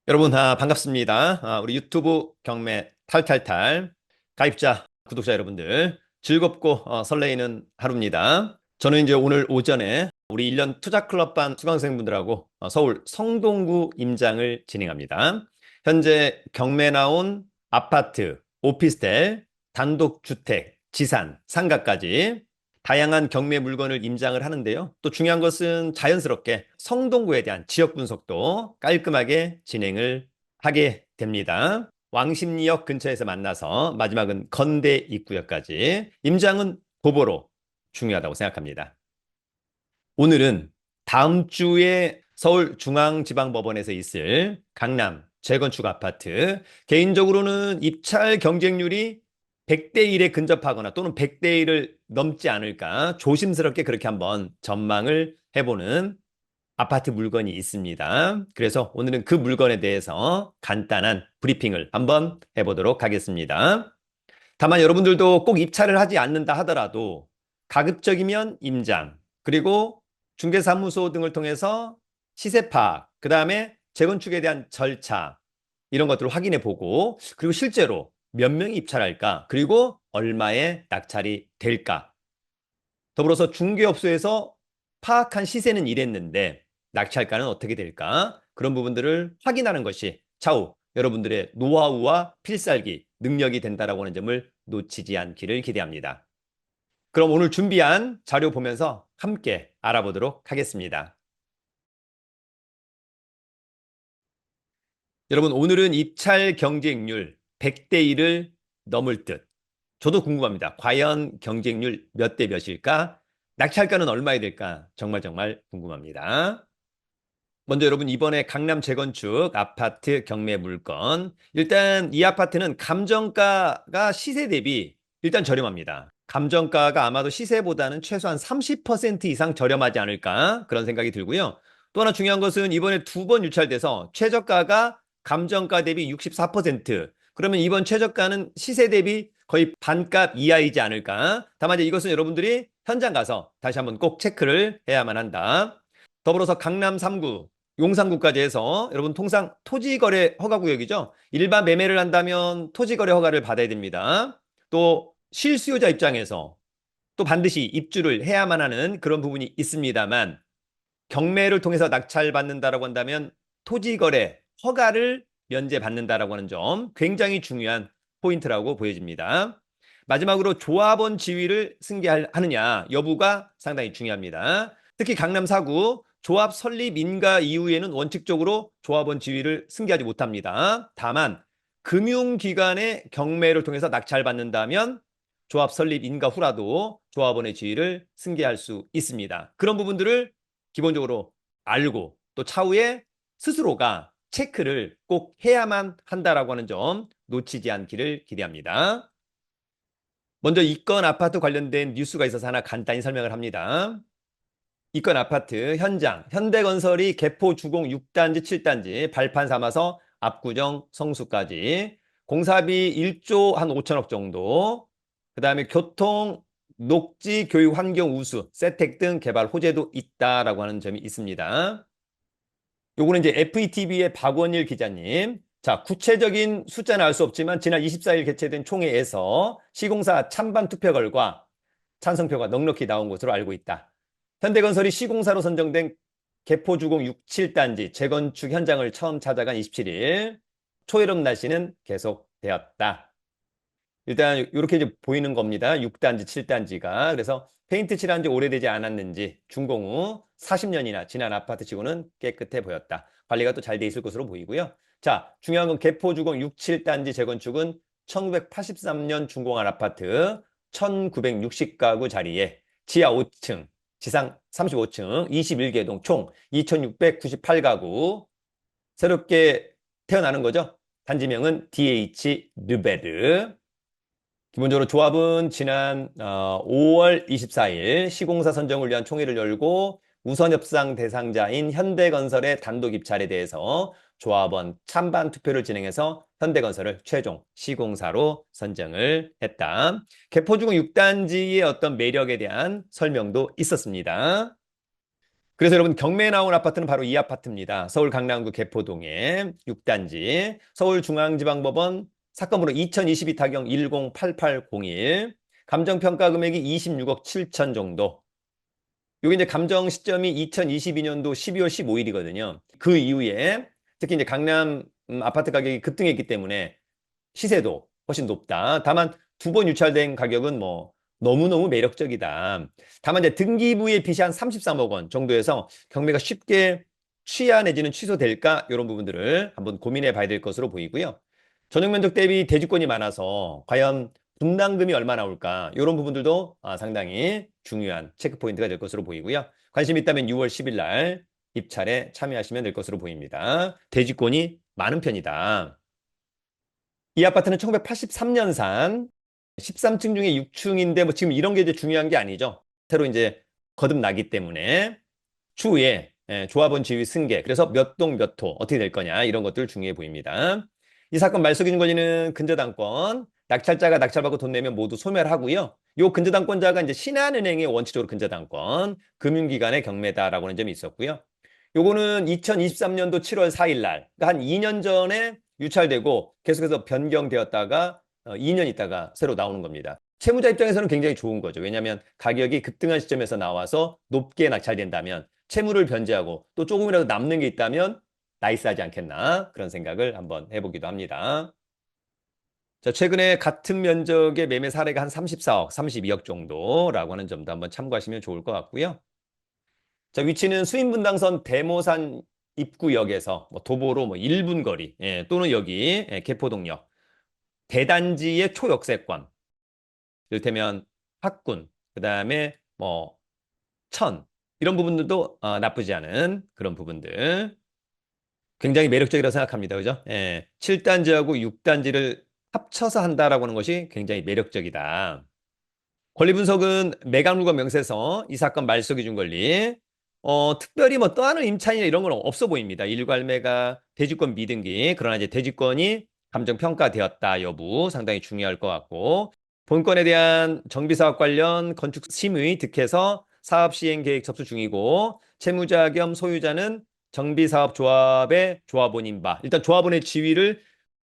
여러분, 반갑습니다. 우리 유튜브 경매 탈탈탈 가입자, 구독자 여러분들 즐겁고 설레이는 하루입니다. 저는 이제 오늘 오전에 우리 1년 투자클럽반 수강생분들하고 서울 성동구 임장을 진행합니다. 현재 경매 나온 아파트, 오피스텔, 단독주택, 지산, 상가까지 다양한 경매 물건을 임장을 하는데요. 또 중요한 것은 자연스럽게 성동구에 대한 지역 분석도 깔끔하게 진행을 하게 됩니다. 왕십리역 근처에서 만나서 마지막은 건대 입구역까지 임장은 도보로 중요하다고 생각합니다. 오늘은 다음 주에 서울중앙지방법원에서 있을 강남 재건축 아파트, 개인적으로는 입찰 경쟁률이 100대 1에 근접하거나 또는 100대 1을 넘지 않을까 조심스럽게 그렇게 한번 전망을 해보는 아파트 물건이 있습니다. 그래서 오늘은 그 물건에 대해서 간단한 브리핑을 한번 해보도록 하겠습니다. 다만 여러분들도 꼭 입찰을 하지 않는다 하더라도 가급적이면 임장, 그리고 중개사무소 등을 통해서 시세 파악, 그 다음에 재건축에 대한 절차, 이런 것들을 확인해 보고, 그리고 실제로 몇 명이 입찰할까, 그리고 얼마에 낙찰이 될까. 더불어서 중개업소에서 파악한 시세는 이랬는데 낙찰가는 어떻게 될까? 그런 부분들을 확인하는 것이 차후 여러분들의 노하우와 필살기, 능력이 된다라고 하는 점을 놓치지 않기를 기대합니다. 그럼 오늘 준비한 자료 보면서 함께 알아보도록 하겠습니다. 여러분, 오늘은 입찰 경쟁률 100대 1을 넘을 듯. 저도 궁금합니다. 과연 경쟁률 몇 대 몇일까? 낙찰가는 얼마에 될까? 정말 정말 궁금합니다. 먼저 여러분, 이번에 강남 재건축 아파트 경매 물건. 일단 이 아파트는 감정가가 시세 대비 일단 저렴합니다. 감정가가 아마도 시세보다는 최소한 30% 이상 저렴하지 않을까 그런 생각이 들고요. 또 하나 중요한 것은 이번에 두 번 유찰돼서 최저가가 감정가 대비 64%. 그러면 이번 최저가는 시세 대비 거의 반값 이하이지 않을까. 다만 이제 이것은 여러분들이 현장 가서 다시 한번 꼭 체크를 해야만 한다. 더불어서 강남 3구 용산구까지 해서 여러분 통상 토지거래 허가구역이죠. 일반 매매를 한다면 토지거래 허가를 받아야 됩니다. 또 실수요자 입장에서 또 반드시 입주를 해야만 하는 그런 부분이 있습니다만, 경매를 통해서 낙찰받는다라고 한다면 토지거래 허가를 면제받는다라고 하는 점 굉장히 중요한 포인트라고 보여집니다. 마지막으로 조합원 지위를 승계하느냐 여부가 상당히 중요합니다. 특히 강남 4구 조합 설립 인가 이후에는 원칙적으로 조합원 지위를 승계하지 못합니다. 다만 금융기관의 경매를 통해서 낙찰받는다면 조합 설립 인가 후라도 조합원의 지위를 승계할 수 있습니다. 그런 부분들을 기본적으로 알고 또 차후에 스스로가 체크를 꼭 해야만 한다라고 하는 점 놓치지 않기를 기대합니다. 먼저 이건 아파트 관련된 뉴스가 있어서 하나 간단히 설명을 합니다. 이건 아파트 현장, 현대건설이 개포 주공 6단지, 7단지 발판 삼아서 압구정 성수까지 공사비 1조 한 5천억 정도, 그 다음에 교통, 녹지, 교육, 환경, 우수, 세택 등 개발 호재도 있다라고 하는 점이 있습니다. 요거는 이제 FETV의 박원일 기자님. 자, 구체적인 숫자는 알 수 없지만 지난 24일 개최된 총회에서 시공사 찬반 투표 결과 찬성표가 넉넉히 나온 것으로 알고 있다. 현대건설이 시공사로 선정된 개포주공 6, 7단지 재건축 현장을 처음 찾아간 27일 초여름 날씨는 계속되었다. 일단 이렇게 이제 보이는 겁니다. 6단지, 7단지가. 그래서 페인트 칠한 지 오래되지 않았는지 준공 후 40년이나 지난 아파트치고는 깨끗해 보였다. 관리가 또 잘 돼 있을 것으로 보이고요. 자, 중요한 건 개포주공 6, 7단지 재건축은 1983년 준공한 아파트 1960가구 자리에 지하 5층, 지상 35층, 21개 동 총 2698가구 새롭게 태어나는 거죠. 단지명은 DH 르베르. 기본적으로 조합은 지난 5월 24일 시공사 선정을 위한 총회를 열고 우선 협상 대상자인 현대건설의 단독 입찰에 대해서 조합원 찬반 투표를 진행해서 현대건설을 최종 시공사로 선정을 했다. 개포주공 6단지의 어떤 매력에 대한 설명도 있었습니다. 그래서 여러분 경매에 나온 아파트는 바로 이 아파트입니다. 서울 강남구 개포동의 6단지 서울중앙지방법원 사건번호 2022 타경 108801 감정평가 금액이 26억 7천 정도. 요게 이제 감정 시점이 2022년도 12월 15일이거든요. 그 이후에 특히 이제 강남 아파트 가격이 급등했기 때문에 시세도 훨씬 높다. 다만 두 번 유찰된 가격은 뭐 너무너무 매력적이다. 다만 이제 등기부의 빚이 한 33억 원 정도에서 경매가 쉽게 취하 내지는 취소될까? 이런 부분들을 한번 고민해 봐야 될 것으로 보이고요. 전용 면적 대비 대지권이 많아서 과연 분담금이 얼마 나올까? 이런 부분들도 상당히 중요한 체크 포인트가 될 것으로 보이고요. 관심 있다면 6월 10일 날 입찰에 참여하시면 될 것으로 보입니다. 대지권이 많은 편이다. 이 아파트는 1983년산 13층 중에 6층인데 뭐 지금 이런 게 이제 중요한 게 아니죠. 새로 이제 거듭나기 때문에 추후에 조합원 지위 승계, 그래서 몇 동 몇 호 어떻게 될 거냐 이런 것들 중요해 보입니다. 이 사건 말소 기준 권리는 근저당권, 낙찰자가 낙찰받고 돈 내면 모두 소멸하고요. 요 근저당권자가 이제 신한은행의 원칙적으로 근저당권, 금융기관의 경매다라고 하는 점이 있었고요. 요거는 2023년도 7월 4일 날, 그러니까 한 2년 전에 유찰되고 계속해서 변경되었다가 2년 있다가 새로 나오는 겁니다. 채무자 입장에서는 굉장히 좋은 거죠. 왜냐하면 가격이 급등한 시점에서 나와서 높게 낙찰된다면 채무를 변제하고 또 조금이라도 남는 게 있다면 나이스하지 않겠나 그런 생각을 한번 해보기도 합니다. 자, 최근에 같은 면적의 매매 사례가 한 34억, 32억 정도라고 하는 점도 한번 참고하시면 좋을 것 같고요. 자, 위치는 수인분당선 대모산 입구역에서 뭐 도보로 뭐 1분 거리, 또는 여기 개포동역 대단지의 초역세권, 이를테면 학군, 그 다음에 뭐 천, 이런 부분들도 나쁘지 않은 그런 부분들. 굉장히 매력적이라고 생각합니다. 그죠? 7단지하고 6단지를 합쳐서 한다라고 하는 것이 굉장히 매력적이다. 권리 분석은 매각물건 명세서, 이 사건 말소 기준 권리, 특별히 뭐 떠하는 임차인이나 이런 건 없어 보입니다. 일괄매가 대지권 미등기, 그러나 이제 대지권이 감정평가되었다 여부 상당히 중요할 것 같고, 본건에 대한 정비사업 관련 건축 심의 득해서 사업 시행 계획 접수 중이고, 채무자 겸 소유자는 정비사업 조합의 조합원인 바, 일단 조합원의 지위를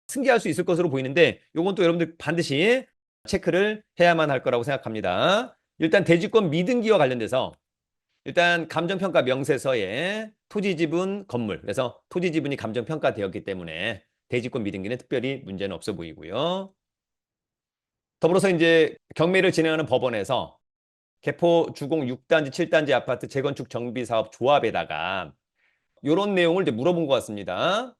승계할 수 있을 것으로 보이는데, 요건 또 여러분들 반드시 체크를 해야만 할 거라고 생각합니다. 일단 대지권 미등기와 관련돼서 일단 감정평가 명세서에 토지 지분 건물, 그래서 토지 지분이 감정평가되었기 때문에 대지권 미등기는 특별히 문제는 없어 보이고요. 더불어서 이제 경매를 진행하는 법원에서 개포 주공 6단지, 7단지 아파트 재건축 정비사업 조합에다가 이런 내용을 이제 물어본 것 같습니다.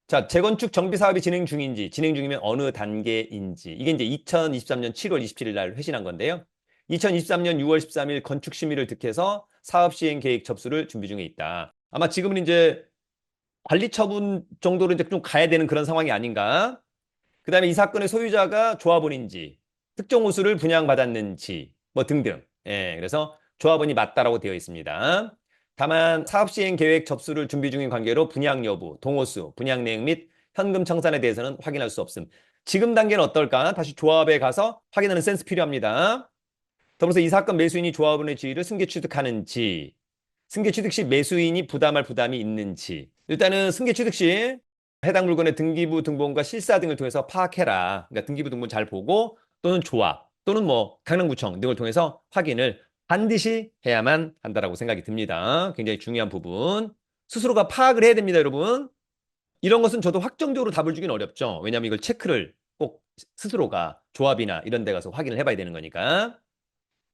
자, 재건축 정비 사업이 진행 중인지, 진행 중이면 어느 단계인지. 이게 이제 2023년 7월 27일 날 회신한 건데요. 2023년 6월 13일 건축 심의를 득해서 사업 시행 계획 접수를 준비 중에 있다. 아마 지금은 이제 관리 처분 정도로 이제 좀 가야 되는 그런 상황이 아닌가. 그다음에 이 사건의 소유자가 조합원인지, 특정 호수를 분양받았는지, 뭐 등등. 그래서 조합원이 맞다라고 되어 있습니다. 다만 사업 시행 계획 접수를 준비 중인 관계로 분양 여부, 동호수, 분양 내용 및 현금 청산에 대해서는 확인할 수 없음. 지금 단계는 어떨까? 다시 조합에 가서 확인하는 센스 필요합니다. 더불어서 이 사건 매수인이 조합원의 지위를 승계 취득하는지, 승계 취득 시 매수인이 부담할 부담이 있는지. 일단은 승계 취득 시 해당 물건의 등기부 등본과 실사 등을 통해서 파악해라. 그러니까 등기부 등본 잘 보고 또는 조합 또는 뭐 강남구청 등을 통해서 확인을 반드시 해야만 한다라고 생각이 듭니다. 굉장히 중요한 부분. 스스로가 파악을 해야 됩니다, 여러분. 이런 것은 저도 확정적으로 답을 주긴 어렵죠. 왜냐하면 이걸 체크를 꼭 스스로가 조합이나 이런 데 가서 확인을 해봐야 되는 거니까.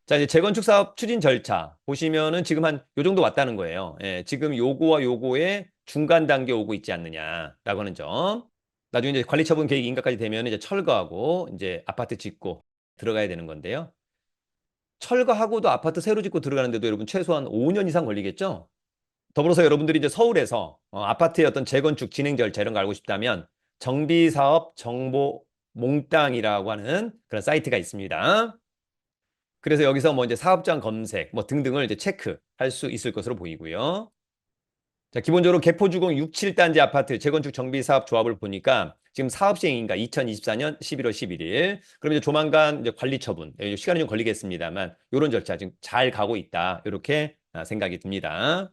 자, 이제 재건축 사업 추진 절차 보시면은 지금 한 요 정도 왔다는 거예요. 지금 요거와 요거의 중간 단계 오고 있지 않느냐라고 하는 점. 나중에 이제 관리처분 계획 인가까지 되면 이제 철거하고 이제 아파트 짓고 들어가야 되는 건데요. 철거하고도 아파트 새로 짓고 들어가는데도 여러분 최소한 5년 이상 걸리겠죠? 더불어서 여러분들이 이제 서울에서 아파트의 어떤 재건축 진행 절차 이런 거 알고 싶다면 정비사업 정보 몽땅이라고 하는 그런 사이트가 있습니다. 그래서 여기서 뭐 이제 사업장 검색 뭐 등등을 이제 체크할 수 있을 것으로 보이고요. 자, 기본적으로 개포주공 6, 7단지 아파트 재건축 정비 사업 조합을 보니까 지금 사업 시행인가 2024년 11월 11일. 그럼 이제 조만간 이제 관리 처분. 시간이 좀 걸리겠습니다만 이런 절차 지금 잘 가고 있다. 이렇게 생각이 듭니다.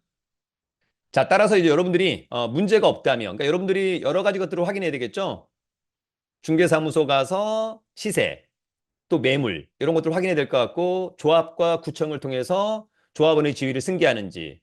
자, 따라서 이제 여러분들이 문제가 없다면, 그러니까 여러분들이 여러 가지 것들을 확인해야 되겠죠? 중개사무소 가서 시세, 또 매물, 이런 것들을 확인해야 될 것 같고, 조합과 구청을 통해서 조합원의 지위를 승계하는지,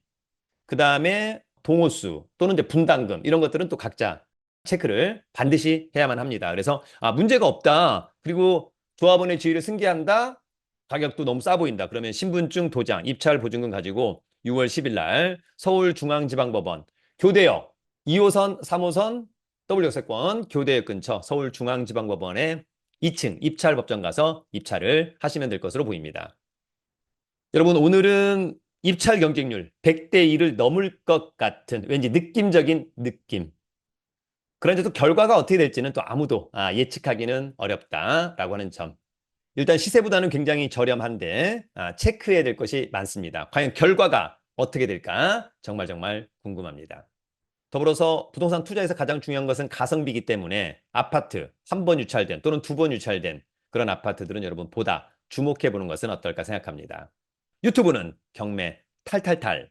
그 다음에 동호수 또는 이제 분담금, 이런 것들은 또 각자 체크를 반드시 해야만 합니다. 그래서, 문제가 없다. 그리고 조합원의 지위를 승계한다. 가격도 너무 싸 보인다. 그러면 신분증, 도장, 입찰 보증금 가지고 6월 10일 날 서울중앙지방법원 교대역 2호선, 3호선 W역세권 교대역 근처 서울중앙지방법원에 2층 입찰법정 가서 입찰을 하시면 될 것으로 보입니다. 여러분, 오늘은 입찰 경쟁률 100대 1을 넘을 것 같은 왠지 느낌적인 느낌. 그런데 또 결과가 어떻게 될지는 또 아무도 예측하기는 어렵다라고 하는 점. 일단 시세보다는 굉장히 저렴한데 체크해야 될 것이 많습니다. 과연 결과가 어떻게 될까? 정말 정말 궁금합니다. 더불어서 부동산 투자에서 가장 중요한 것은 가성비이기 때문에 아파트 한 번 유찰된 또는 두 번 유찰된 그런 아파트들은 여러분 보다 주목해 보는 것은 어떨까 생각합니다. 유튜브는 경매 탈탈탈